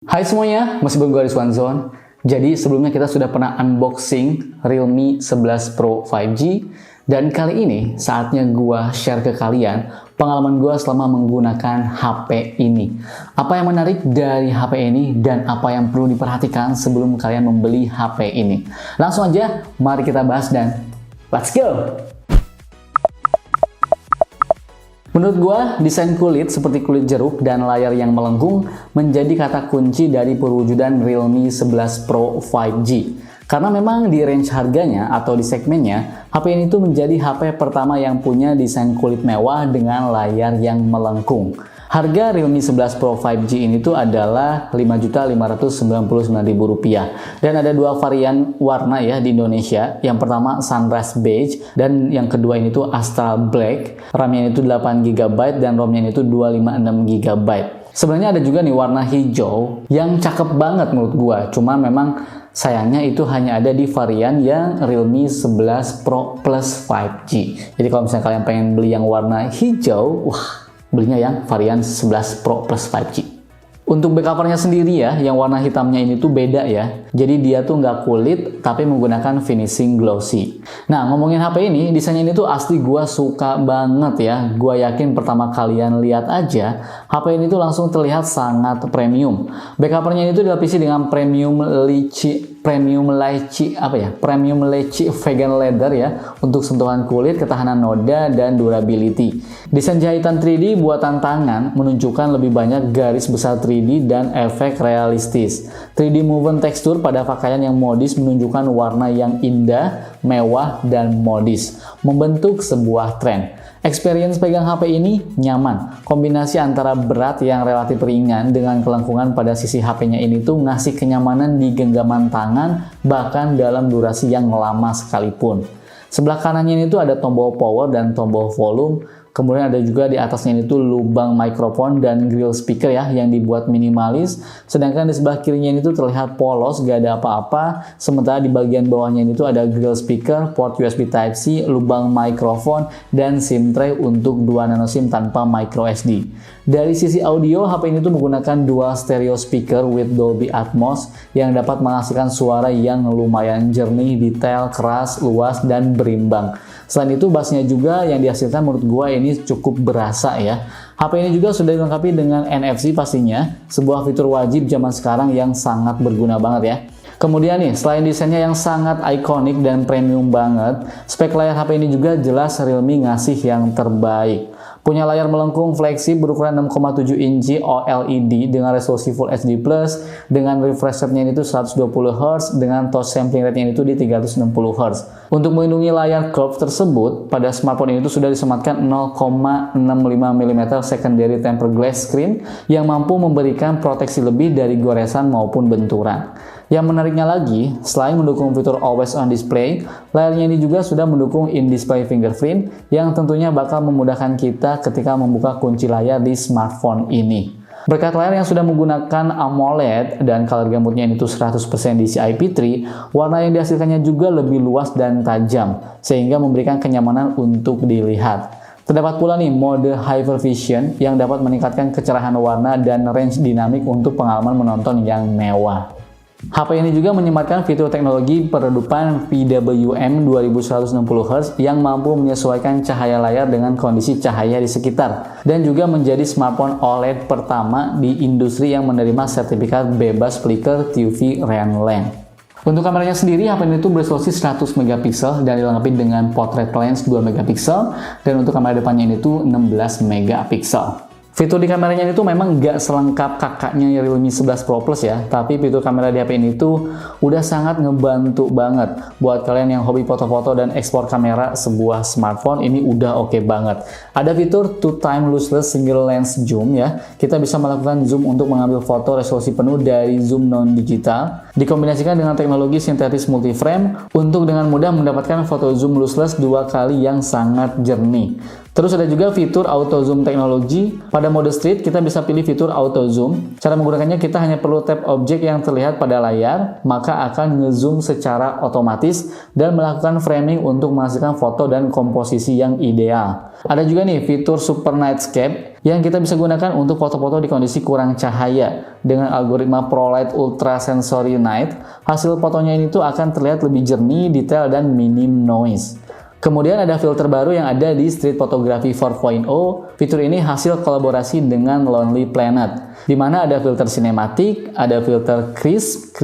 Hai semuanya, masih bareng gue Rizwan Zon. Jadi sebelumnya kita sudah pernah unboxing Realme 11 Pro 5G. Dan kali ini saatnya gue share ke kalian pengalaman gue selama menggunakan HP ini. Apa yang menarik dari HP ini dan apa yang perlu diperhatikan sebelum kalian membeli HP ini. Langsung aja, mari kita bahas dan let's go! Menurut gua, desain kulit seperti kulit jeruk dan layar yang melengkung menjadi kata kunci dari perwujudan Realme 11 Pro 5G. Karena memang di range harganya atau di segmennya, HP ini tuh menjadi HP pertama yang punya desain kulit mewah dengan layar yang melengkung. Harga Realme 11 Pro 5G ini tuh adalah Rp5.599.000 dan ada dua varian warna ya di Indonesia. Yang pertama Sunrise Beige dan yang kedua ini tuh Astral Black. RAM-nya itu 8GB dan ROM-nya itu 256GB. Sebenarnya ada juga nih warna hijau yang cakep banget menurut gua. Cuma memang sayangnya itu hanya ada di varian yang Realme 11 Pro Plus 5G. Jadi kalau misalnya kalian pengen beli yang warna hijau, wah, belinya yang varian 11 Pro Plus 5G. Untuk back covernya sendiri ya, yang warna hitamnya ini tuh beda ya. Jadi dia tuh nggak kulit, tapi menggunakan finishing glossy. Nah, ngomongin HP ini, desainnya ini tuh asli gua suka banget ya. Gua yakin pertama kalian lihat aja, HP ini tuh langsung terlihat sangat premium. Back covernya itu dilapisi dengan premium leci vegan leather ya, untuk sentuhan kulit, ketahanan noda, dan durability. Desain jahitan 3D buatan tangan menunjukkan lebih banyak garis besar 3D dan efek realistis. 3D movement tekstur pada pakaian yang modis menunjukkan warna yang indah, mewah, dan modis, membentuk sebuah tren. Experience pegang HP ini nyaman. Kombinasi antara berat yang relatif ringan dengan kelengkungan pada sisi HP-nya ini tuh ngasih kenyamanan di genggaman tangan bahkan dalam durasi yang lama sekalipun. Sebelah kanannya ini tuh ada tombol power dan tombol volume. Kemudian ada juga di atasnya ini tuh lubang mikrofon dan grill speaker ya yang dibuat minimalis. Sedangkan di sebelah kirinya ini tuh terlihat polos, gak ada apa-apa. Sementara di bagian bawahnya ini tuh ada grill speaker, port USB Type-C, lubang mikrofon, dan SIM tray untuk 2 nano SIM tanpa micro SD. Dari sisi audio, HP ini tuh menggunakan dual stereo speaker with Dolby Atmos yang dapat menghasilkan suara yang lumayan jernih, detail, keras, luas, dan berimbang. Selain itu, bassnya juga yang dihasilkan menurut gua ini cukup berasa ya. HP ini juga sudah dilengkapi dengan NFC pastinya, sebuah fitur wajib zaman sekarang yang sangat berguna banget ya. Kemudian nih, selain desainnya yang sangat ikonik dan premium banget, spek layar HP ini juga jelas Realme ngasih yang terbaik. Punya layar melengkung fleksi berukuran 6,7 inci OLED dengan resolusi Full HD+, dengan refresh rate-nya itu 120Hz, dengan touch sampling rate-nya itu di 360Hz. Untuk melindungi layar curve tersebut, pada smartphone ini sudah disematkan 0,65mm secondary tempered glass screen yang mampu memberikan proteksi lebih dari goresan maupun benturan. Yang menariknya lagi, selain mendukung fitur Always On Display, layarnya ini juga sudah mendukung in-display fingerprint yang tentunya bakal memudahkan kita ketika membuka kunci layar di smartphone ini. Berkat layar yang sudah menggunakan AMOLED dan color gamutnya itu 100% DCI-P3, warna yang dihasilkannya juga lebih luas dan tajam, sehingga memberikan kenyamanan untuk dilihat. Terdapat pula nih mode Hypervision yang dapat meningkatkan kecerahan warna dan range dinamik untuk pengalaman menonton yang mewah. HP ini juga menyematkan fitur teknologi peredupan PWM 2160Hz yang mampu menyesuaikan cahaya layar dengan kondisi cahaya di sekitar, dan juga menjadi smartphone OLED pertama di industri yang menerima sertifikat bebas flicker TUV Renlen. Untuk kameranya sendiri, HP ini tuh beresolusi 100 megapiksel dan dilengkapi dengan portrait lens 2 megapiksel, dan untuk kamera depannya ini tuh 16 megapiksel. Fitur di kameranya itu memang nggak selengkap kakaknya Realme 11 Pro Plus ya, tapi fitur kamera di HP ini tuh udah sangat ngebantu banget buat kalian yang hobi foto-foto dan ekspor kamera sebuah smartphone. Ini udah oke banget. Ada fitur 2x lossless single lens zoom ya, kita bisa melakukan zoom untuk mengambil foto resolusi penuh dari zoom non-digital, dikombinasikan dengan teknologi sintetis multiframe untuk dengan mudah mendapatkan foto zoom lossless 2 kali yang sangat jernih. Terus ada juga fitur auto zoom teknologi. Pada mode street kita bisa pilih fitur auto zoom. Cara menggunakannya kita hanya perlu tap objek yang terlihat pada layar, maka akan ngezoom secara otomatis dan melakukan framing untuk menghasilkan foto dan komposisi yang ideal. Ada juga nih fitur super nightscape yang kita bisa gunakan untuk foto-foto di kondisi kurang cahaya. Dengan algoritma ProLight Ultra Sensory Night, hasil fotonya ini tuh akan terlihat lebih jernih, detail, dan minim noise. Kemudian ada filter baru yang ada di Street Photography 4.0. Fitur ini hasil kolaborasi dengan Lonely Planet, di mana ada filter sinematik, ada filter crisp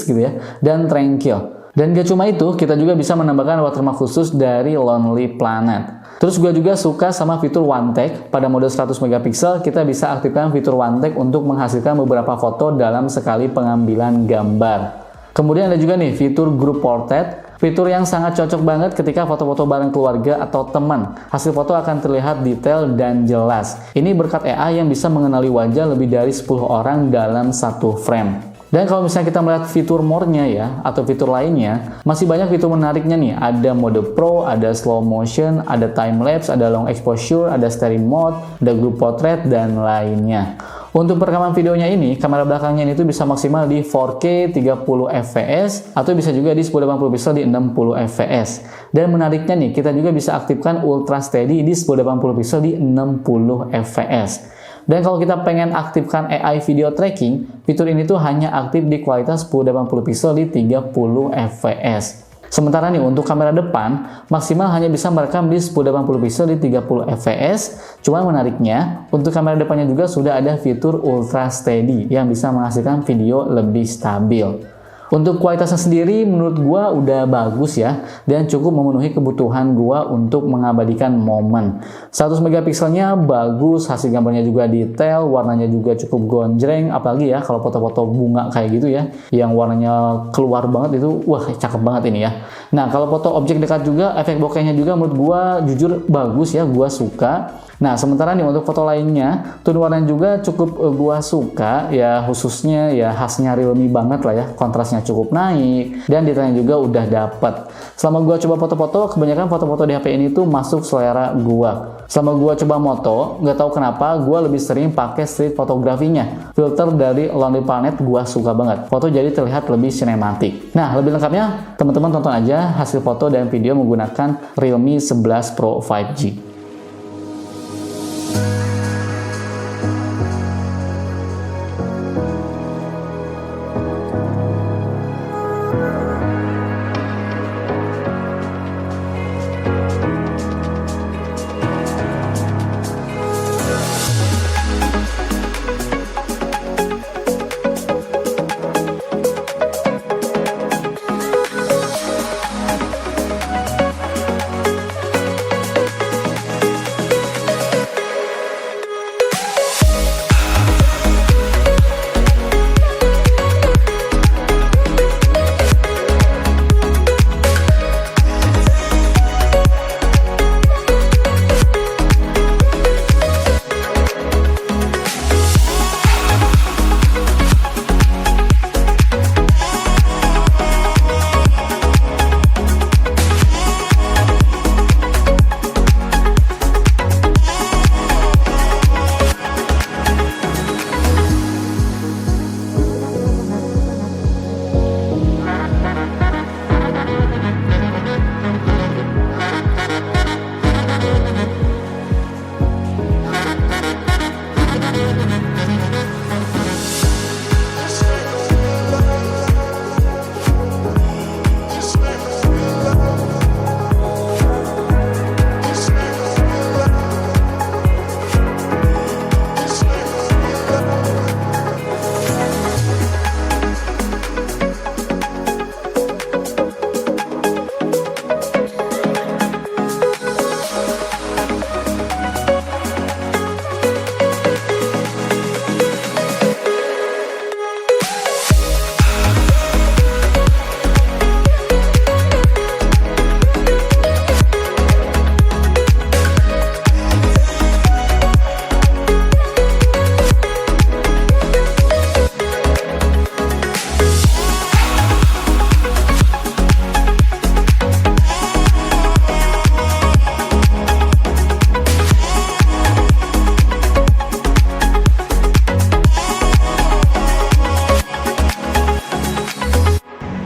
gitu ya, dan tranquil. Dan gak cuma itu, kita juga bisa menambahkan watermark khusus dari Lonely Planet. Terus gue juga suka sama fitur One Take. Pada mode 100 megapiksel, kita bisa aktifkan fitur One Take untuk menghasilkan beberapa foto dalam sekali pengambilan gambar. Kemudian ada juga nih fitur Group Portrait. Fitur yang sangat cocok banget ketika foto-foto bareng keluarga atau teman. Hasil foto akan terlihat detail dan jelas. Ini berkat AI yang bisa mengenali wajah lebih dari 10 orang dalam satu frame. Dan kalau misalnya kita melihat fitur more-nya ya, atau fitur lainnya, masih banyak fitur menariknya nih. Ada mode pro, ada slow motion, ada time lapse, ada long exposure, ada stereo mode, ada group portrait, dan lainnya. Untuk perekaman videonya ini, kamera belakangnya ini tuh bisa maksimal di 4K 30 fps atau bisa juga di 1080 pixel di 60 fps. Dan menariknya nih, kita juga bisa aktifkan Ultra Steady di 1080 pixel di 60 fps. Dan kalau kita pengen aktifkan AI video tracking, fitur ini tuh hanya aktif di kualitas 1080 pixel di 30 fps. Sementara nih untuk kamera depan maksimal hanya bisa merekam di 1080 pixel di 30 fps. Cuman menariknya untuk kamera depannya juga sudah ada fitur Ultra Steady yang bisa menghasilkan video lebih stabil. Untuk kualitasnya sendiri menurut gua udah bagus ya, dan cukup memenuhi kebutuhan gua untuk mengabadikan momen. 100 megapikselnya bagus, hasil gambarnya juga detail, warnanya juga cukup gonjreng, apalagi ya kalau foto-foto bunga kayak gitu ya, yang warnanya keluar banget itu, wah cakep banget ini ya. Nah kalau foto objek dekat juga, efek bokehnya juga menurut gua jujur bagus ya, gua suka. Nah, sementara nih untuk foto lainnya, tone warna juga cukup gua suka ya, khususnya ya khasnya Realme banget lah ya, kontrasnya cukup naik dan detailnya juga udah dapet. Selama gua coba foto-foto, kebanyakan foto-foto di HP ini tuh masuk selera gua. Selama gua coba moto, nggak tahu kenapa gua lebih sering pakai street fotografinya. Filter dari Lonely Planet gua suka banget. Foto jadi terlihat lebih sinematik. Nah, lebih lengkapnya teman-teman tonton aja hasil foto dan video menggunakan Realme 11 Pro 5G.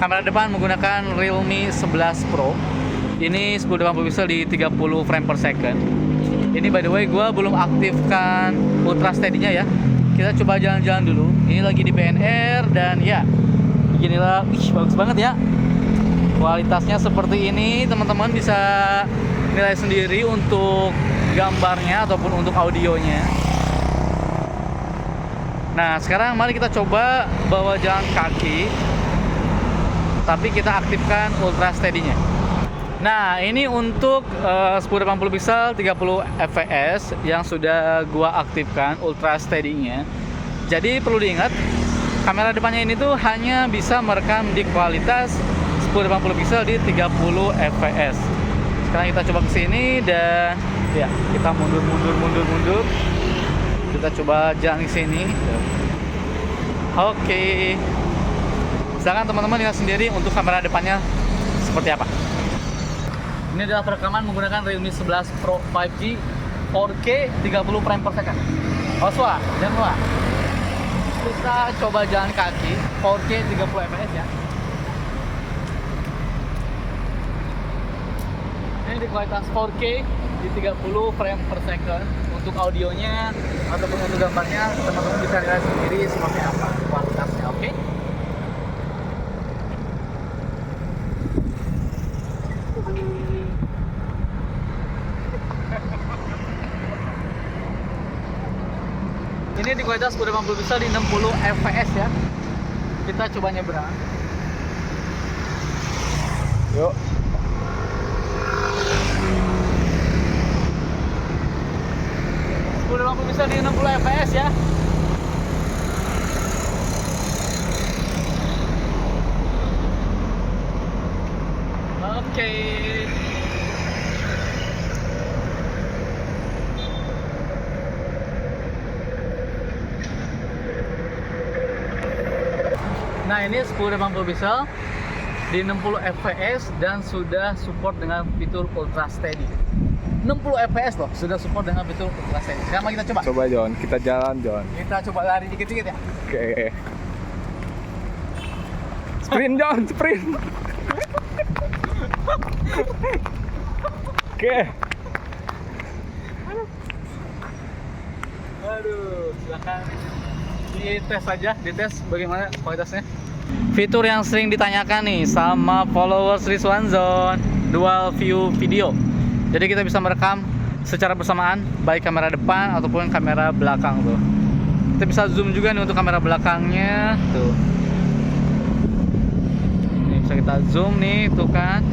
Kamera depan menggunakan Realme 11 Pro. Ini 1080 pixel di 30 frame per second. Ini by the way gue belum aktifkan ultra steady-nya ya. Kita coba jalan-jalan dulu. Ini lagi di PNR dan ya beginilah, bagus banget ya. Kualitasnya seperti ini, teman-teman bisa nilai sendiri untuk gambarnya ataupun untuk audionya. Nah, sekarang mari kita coba bawa jalan kaki, tapi kita aktifkan ultra steady-nya. Nah, ini untuk 1080 pixel 30 fps yang sudah gua aktifkan ultra steady-nya. Jadi perlu diingat, kamera depannya ini tuh hanya bisa merekam di kualitas 1080 pixel di 30 fps. Sekarang kita coba ke sini dan ya, kita mundur. Kita coba jalan ke sini. Oke. Silakan teman-teman lihat sendiri untuk kamera depannya seperti apa. Ini adalah perekaman menggunakan Realme 11 Pro 5G 4K 30 frame per second. Oswa, jangan lupa. Kita coba jalan kaki 4K 30 fps ya. Ini di kualitas 4K di 30 frame per second. Untuk audionya ataupun untuk gambarnya, teman-teman bisa lihat sendiri seperti apa kualitasnya, oke? Ini di kualitas 1080 pixel di 60 fps ya. Kita coba nyebrang. Yuk. Udah bisa di 60 fps ya. Oke. Nah, ini 1080 pixel di 60 fps dan sudah support dengan fitur ultra steady. 60 fps loh, sudah support dengan fitur ultra steady. Sekarang kita coba. Coba John, kita jalan John. Kita coba lari dikit-dikit ya. Oke. Sprint John, sprint. Oke. Aduh, silakan dites aja, dites bagaimana kualitasnya. Fitur yang sering ditanyakan nih sama followers Rizwan Zone, dual view video. Jadi kita bisa merekam secara bersamaan baik kamera depan ataupun kamera belakang tuh. Kita bisa zoom juga nih untuk kamera belakangnya tuh. Ini bisa kita zoom nih tuh kan.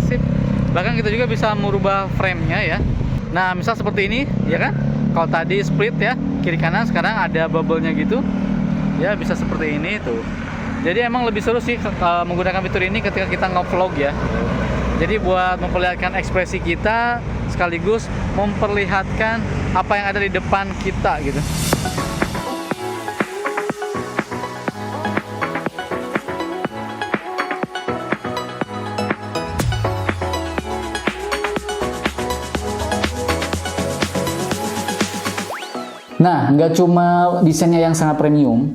Sip. Bahkan kita juga bisa merubah frame-nya ya. Nah, misal seperti ini ya kan. Kalau tadi split ya, kiri kanan, sekarang ada bubble-nya gitu. Ya, bisa seperti ini tuh. Jadi emang lebih seru sih menggunakan fitur ini ketika kita nge-vlog ya. Jadi buat memperlihatkan ekspresi kita sekaligus memperlihatkan apa yang ada di depan kita gitu. Nah, nggak cuma desainnya yang sangat premium,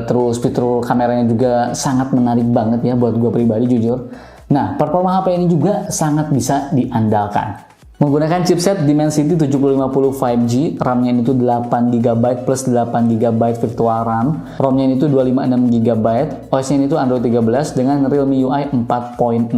terus fitur kameranya juga sangat menarik banget ya buat gue pribadi jujur. Nah, performa HP ini juga sangat bisa diandalkan. Menggunakan chipset Dimensity 7050 5G, RAM-nya itu 8GB plus 8GB virtual RAM, ROM-nya itu 256GB, OS-nya itu Android 13 dengan Realme UI 4.0.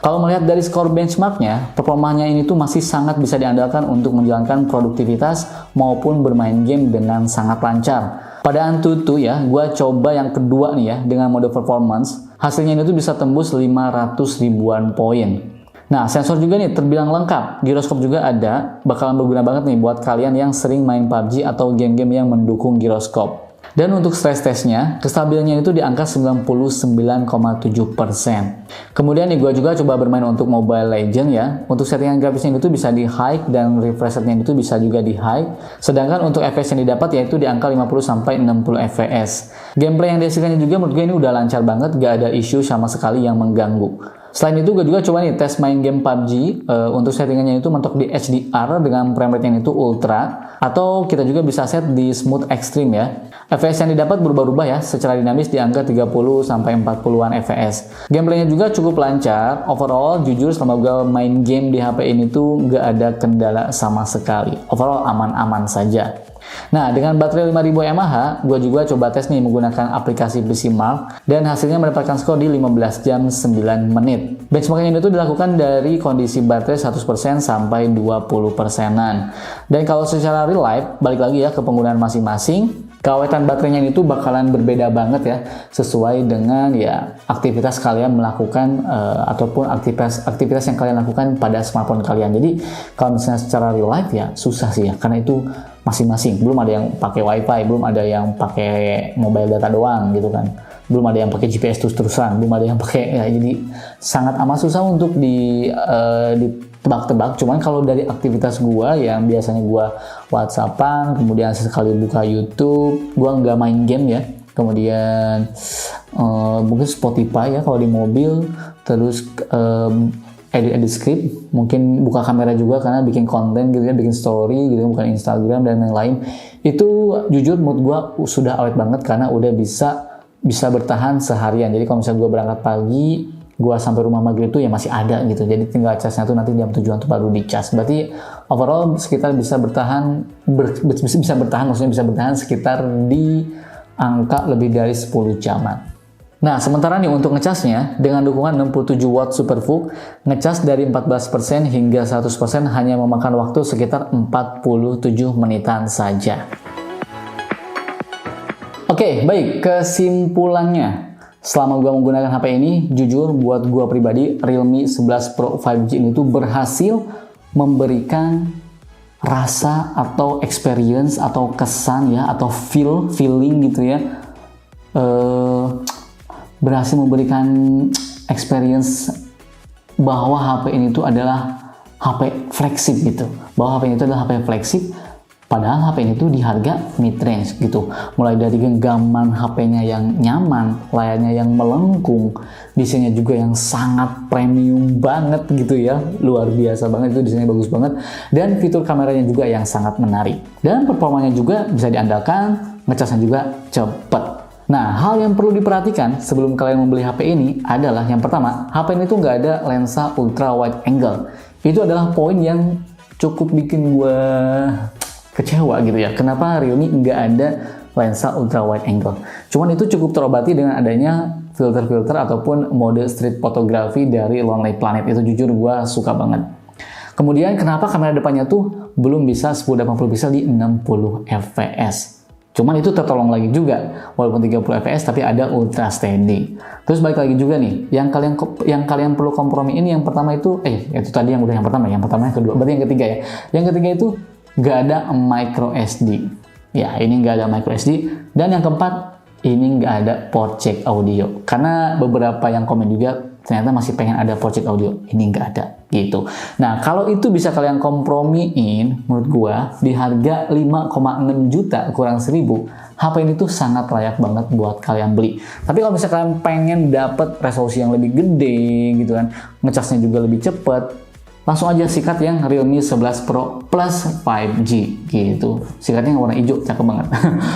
Kalau melihat dari skor benchmarknya, performanya ini tuh masih sangat bisa diandalkan untuk menjalankan produktivitas maupun bermain game dengan sangat lancar. Pada Antutu ya, gue coba yang kedua nih ya dengan mode performance, hasilnya itu bisa tembus 500 ribuan poin. Nah, sensor juga nih terbilang lengkap, giroskop juga ada, bakalan berguna banget nih buat kalian yang sering main PUBG atau game-game yang mendukung giroskop. Dan untuk stress testnya, kestabilannya itu di angka 99,7%. Kemudian nih gue juga coba bermain untuk Mobile Legends ya. Untuk settingan grafisnya itu bisa di high dan refresh rate-nya itu bisa juga di high. Sedangkan untuk FPS yang didapat yaitu di angka 50-60 FPS. Gameplay yang dihasilkannya juga menurut gue ini udah lancar banget, gak ada isu sama sekali yang mengganggu. Selain itu gue juga coba nih tes main game PUBG. Untuk settingannya itu mentok di HDR dengan frame rate yang itu ultra, atau kita juga bisa set di smooth extreme ya. FPS yang didapat berubah-ubah ya, secara dinamis di angka 30 sampai 40-an FPS. Gameplaynya juga cukup lancar. Overall jujur selama gue main game di HP ini tuh nggak ada kendala sama sekali. Overall aman-aman saja. Nah, dengan baterai 5000 mAh, gue juga coba tes nih menggunakan aplikasi PC Mark, dan hasilnya mendapatkan skor di 15 jam 9 menit. Benchmarking ini tuh dilakukan dari kondisi baterai 100% sampai 20%-an. Dan kalau secara real life, balik lagi ya ke penggunaan masing-masing, keawetan baterainya itu bakalan berbeda banget ya, sesuai dengan ya aktivitas kalian melakukan ataupun aktivitas yang kalian lakukan pada smartphone kalian. Jadi kalau misalnya secara real life ya susah sih ya, karena itu masing-masing. Belum ada yang pakai wifi, belum ada yang pakai mobile data doang gitu kan, belum ada yang pakai GPS terus-terusan, belum ada yang pakai ya, jadi sangat amat susah untuk ditebak-tebak. Cuman kalau dari aktivitas gua yang biasanya gua WhatsAppan, kemudian sesekali buka YouTube, gua nggak main game ya, kemudian mungkin Spotify ya kalau di mobil, terus edit script, mungkin buka kamera juga karena bikin konten gitu ya, bikin story gitu, bukan Instagram dan lain-lain. Itu jujur menurut gua sudah awet banget karena udah bisa bertahan seharian. Jadi kalau misalnya gua berangkat pagi, gua sampai rumah maghrib tuh ya masih ada gitu. Jadi tinggal casnya tuh nanti jam 7 tuh baru dicas. Berarti overall sekitar bisa bertahan maksudnya bisa bertahan sekitar di angka lebih dari 10 jaman. Nah, sementara nih untuk ngecasnya, dengan dukungan 67 watt SuperVOOC, ngecas dari 14% hingga 100% hanya memakan waktu sekitar 47 menitan saja. Oke, baik, kesimpulannya. Selama gue menggunakan HP ini, jujur buat gue pribadi, Realme 11 Pro 5G ini tuh berhasil memberikan rasa atau experience atau kesan ya, atau feeling gitu ya. Berhasil memberikan experience bahwa HP ini tuh adalah HP flagship gitu. Bahwa HP ini tuh adalah HP flagship, padahal HP ini tuh di harga mid-range gitu. Mulai dari genggaman HP-nya yang nyaman, layarnya yang melengkung, desainnya juga yang sangat premium banget gitu ya. Luar biasa banget, itu desainnya bagus banget. Dan fitur kameranya juga yang sangat menarik. Dan performanya juga bisa diandalkan, ngecasnya juga cepet. Nah, hal yang perlu diperhatikan sebelum kalian membeli HP ini adalah yang pertama, HP ini tuh nggak ada lensa ultra wide angle. Itu adalah poin yang cukup bikin gue kecewa gitu ya. Kenapa Realme nggak ada lensa ultra wide angle? Cuman itu cukup terobati dengan adanya filter-filter ataupun mode street photography dari Lonely Planet. Itu jujur gue suka banget. Kemudian kenapa kamera depannya tuh belum bisa 1080 pixel di 60 fps? Cuman itu tertolong lagi juga, walaupun 30 fps tapi ada ultra steady. Terus balik lagi juga nih, yang kalian perlu kompromi ini yang pertama itu, itu tadi yang pertama yang kedua, berarti yang ketiga ya. Yang ketiga itu nggak ada micro SD. Ya, ini nggak ada micro SD. Dan yang keempat, ini nggak ada port jack audio. Karena beberapa yang komen juga ternyata masih pengen ada port jack audio, ini nggak ada gitu. Nah, kalau itu bisa kalian kompromiin, menurut gua di harga 5,6 juta kurang 1000, HP ini tuh sangat layak banget buat kalian beli. Tapi kalau misalnya kalian pengen dapat resolusi yang lebih gede gitu kan, ngecasnya juga lebih cepet, langsung aja sikat yang Realme 11 Pro Plus 5G gitu. Sikatnya yang warna hijau, cakep banget.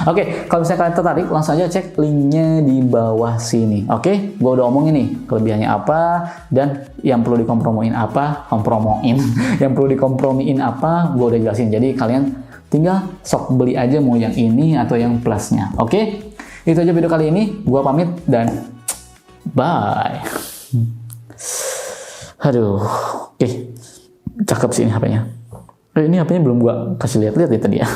Oke, kalau misalnya kalian tertarik, langsung aja cek linknya di bawah sini. Oke, gue udah omongin nih kelebihannya apa dan yang perlu dikompromiin apa, yang perlu dikompromiin apa, gue udah jelasin. Jadi kalian tinggal sok beli aja mau yang ini atau yang plusnya. Oke, itu aja video kali ini. Gue pamit dan bye. Aduh, oke. Cakep sih ini HP-nya. Ini HP-nya belum gua kasih lihat-lihat ya tadi ya.